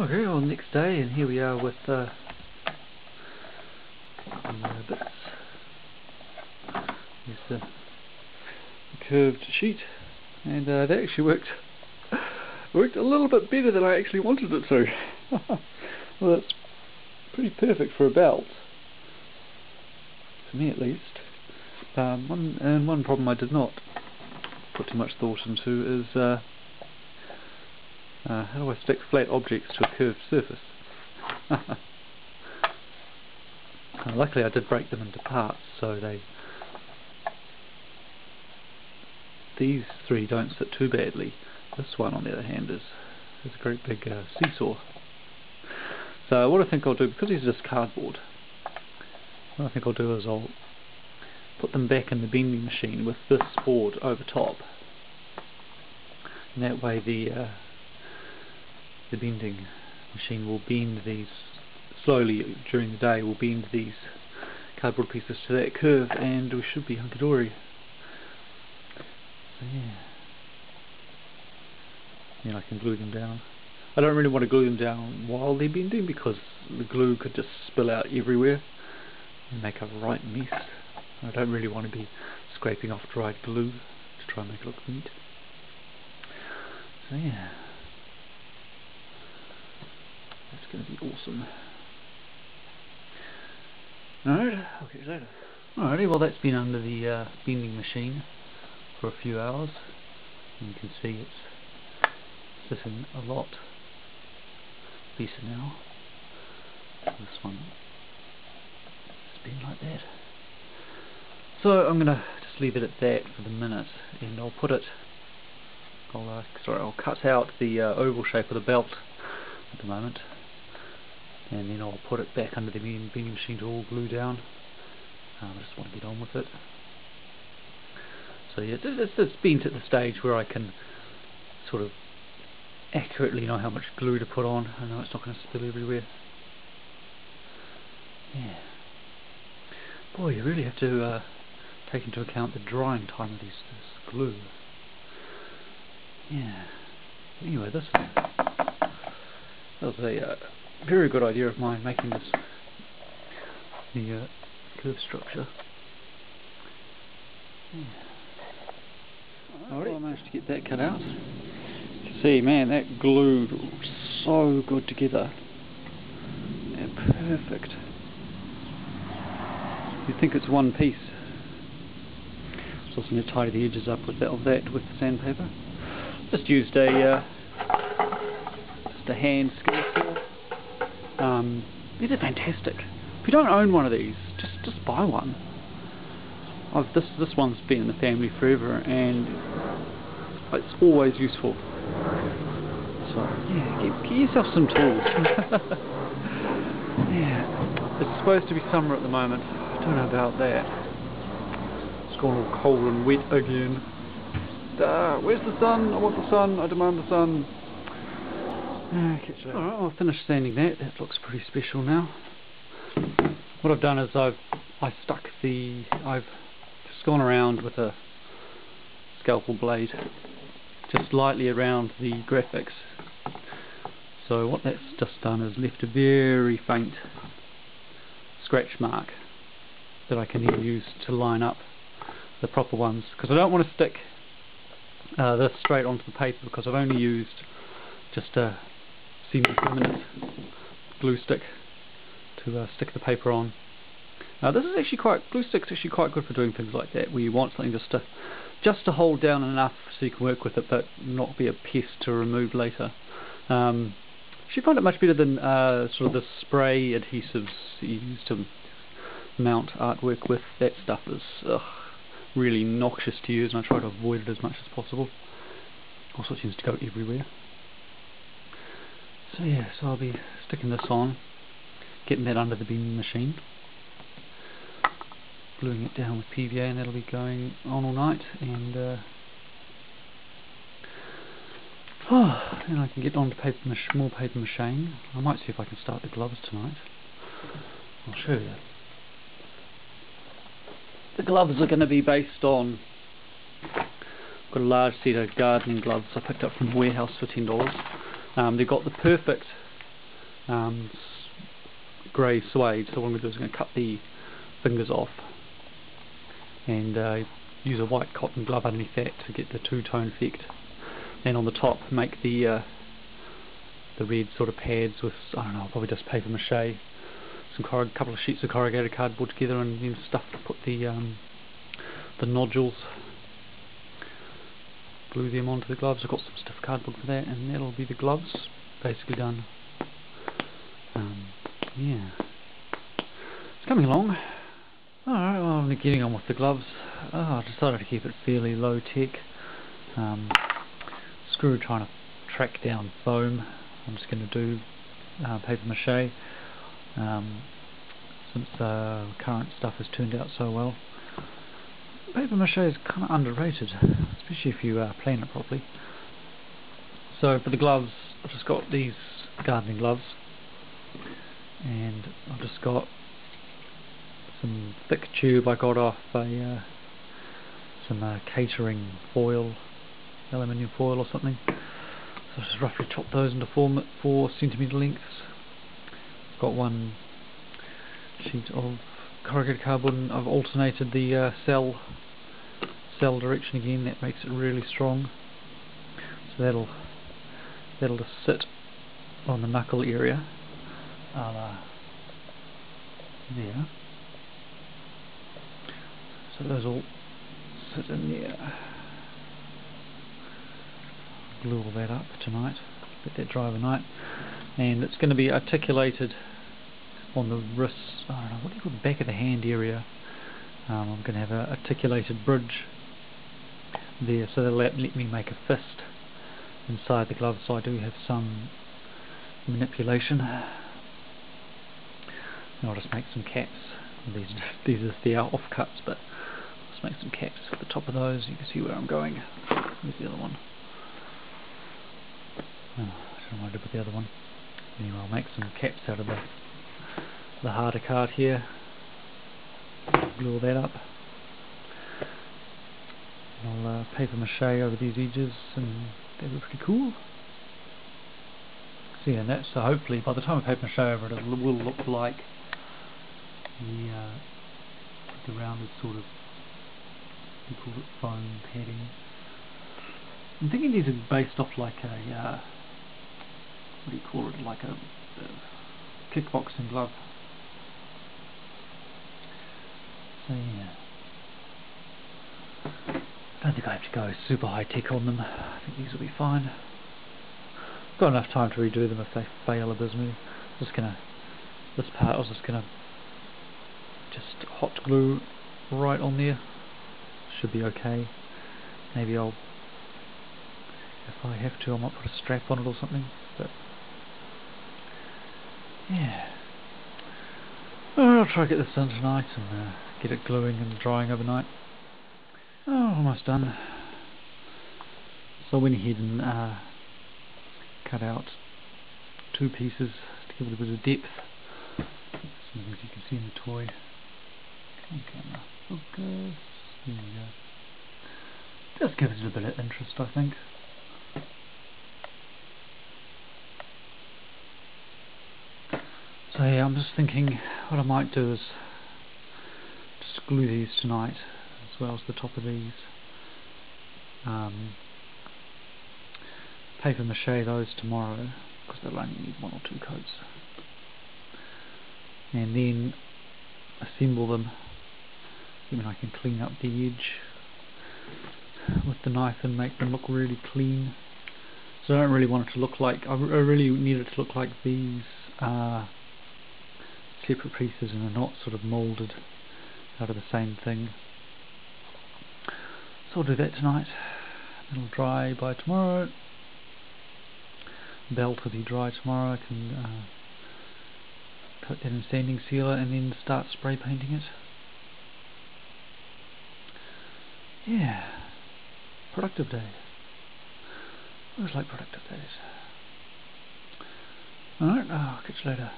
Okay, well, next day, and here we are with the bits. Here's the curved sheet, and that actually worked a little bit better than I actually wanted it to. Well, that's pretty perfect for a belt, for me at least. One problem I did not put too much thought into is how do I stick flat objects to a curved surface? Luckily I did break them into parts, so these three don't sit too badly. This one, on the other hand, is a great big seesaw. So what I think I'll do, because these are just cardboard, what I think I'll do is I'll put them back in the bending machine with this board over top, and that way the bending machine will bend these slowly during the day. Will bend these cardboard pieces to that curve, and we should be hunky-dory. So yeah. Then I can glue them down. I don't really want to glue them down while they're bending, because the glue could just spill out everywhere and make a right mess. I don't really want to be scraping off dried glue to try and make it look neat. So yeah, that's going to be awesome. Alright, I'll catch you later. Alrighty, well, that's been under the bending machine for a few hours, and you can see it's sitting a lot better now. This one has been like that. So I'm going to just leave it at that for the minute, and I'll put it, I'll cut out the oval shape of the belt at the moment, and then I'll put it back under the bending machine to all glue down. I just want to get on with it. So yeah, it's been to the stage where I can sort of accurately know how much glue to put on. I know it's not going to spill everywhere. Yeah. Boy, you really have to take into account the drying time of this glue. Yeah. Anyway, that was a very good idea of mine, making this the curve structure. Yeah. Alright, well, I managed to get that cut out. You can see, man, that glued so good together. Yeah, perfect. You'd think it's one piece. Just going to tidy the edges up with that with the sandpaper. Just used a hand skill saw. These are fantastic. If you don't own one of these, just buy one. This one's been in the family forever, and it's always useful. So yeah, get yourself some tools. Yeah, it's supposed to be summer at the moment. I don't know about that. It's gone all cold and wet again. Where's the sun? I want the sun. I demand the sun. Alright, I'll finish sanding that. That looks pretty special now. What I've done is I've just gone around with a scalpel blade, just lightly around the graphics. So what that's just done is left a very faint scratch mark that I can then use to line up the proper ones, because I don't want to stick this straight onto the paper, because I've only used just a semi-permanent glue stick to stick the paper on. Now this is actually glue stick's actually quite good for doing things like that, where you want something just to hold down enough so you can work with it, but not be a pest to remove later. You find it much better than sort of the spray adhesives that you use to mount artwork with. That stuff is really noxious to use, and I try to avoid it as much as possible. Also, it tends to go everywhere. So yeah, so I'll be sticking this on, getting that under the bending machine, gluing it down with PVA, and that'll be going on all night, and then I can get on to more paper macheing. I might see if I can start the gloves tonight. I'll show you. The gloves are going to be based on, I've got a large set of gardening gloves I picked up from the warehouse for $10. They've got the perfect grey suede. So what I'm going to do is I'm going to cut the fingers off and use a white cotton glove underneath that to get the two-tone effect. And on the top make the red sort of pads with, I don't know, probably just paper mache, some couple of sheets of corrugated cardboard together, and then stuff to put the nodules. Glue them onto the gloves. I've got some stiff cardboard for that, and that'll be the gloves basically done. Yeah, it's coming along. Alright, well, I'm getting on with the gloves. I decided to keep it fairly low tech. Screw trying to track down foam. I'm just going to do paper mache, since current stuff has turned out so well. Paper mache is kind of underrated, especially if you plan it properly. So for the gloves, I've just got these gardening gloves, and I've just got some thick tube I got off some catering foil, aluminium foil or something. So I just roughly chopped those into 4 centimetre lengths. Got one sheet of corrugated cardboard, and I've alternated the cell direction again. That makes it really strong. So that'll just sit on the knuckle area. There. So those all sit in there. Glue all that up tonight, let that dry overnight, and it's going to be articulated on the wrists, I don't know, what do you call the back of the hand area. I'm going to have an articulated bridge there, so that'll let me make a fist inside the glove, so I do have some manipulation. And I'll just make some caps. These are the offcuts, but I'll just make some caps at the top of those. You can see where I'm going. Where's the other one? Oh, I don't know what I did with the other one. Anyway, I'll make some caps out of the harder card here. Glue all that up. And I'll paper mache over these edges, and that'll be pretty cool. So yeah, and that's hopefully by the time I paper mache over it, it will look like the rounded sort of, we call it foam padding. I'm thinking these are based off like a what do you call it, like a kickboxing glove. So yeah, I don't think I have to go super high tech on them. I think these will be fine. I've got enough time to redo them if they fail abysmally. This part I was just gonna hot glue right on there. Should be okay. Maybe if I have to, I might put a strap on it or something. But yeah, I'll try to get this done tonight and get it gluing and drying overnight. Oh, almost done. So I went ahead and cut out 2 pieces to give it a bit of depth. Some things you can see in the toy. Come on, camera, focus. There we go. Just gives it a bit of interest, I think. So yeah, I'm just thinking what I might do is just glue these tonight, as well as the top of these. Paper mache those tomorrow, because they'll only need 1 or 2 coats. And then assemble them. Even I can clean up the edge with the knife and make them look really clean. So I don't really want it to look like, I really need it to look like these separate pieces and are not sort of moulded out of the same thing. So I'll do that tonight. It'll dry by tomorrow. Belt will be dry tomorrow. I can put that in sanding sealer and then start spray painting it. Yeah, productive day. I always like productive days. Alright, I'll catch you later.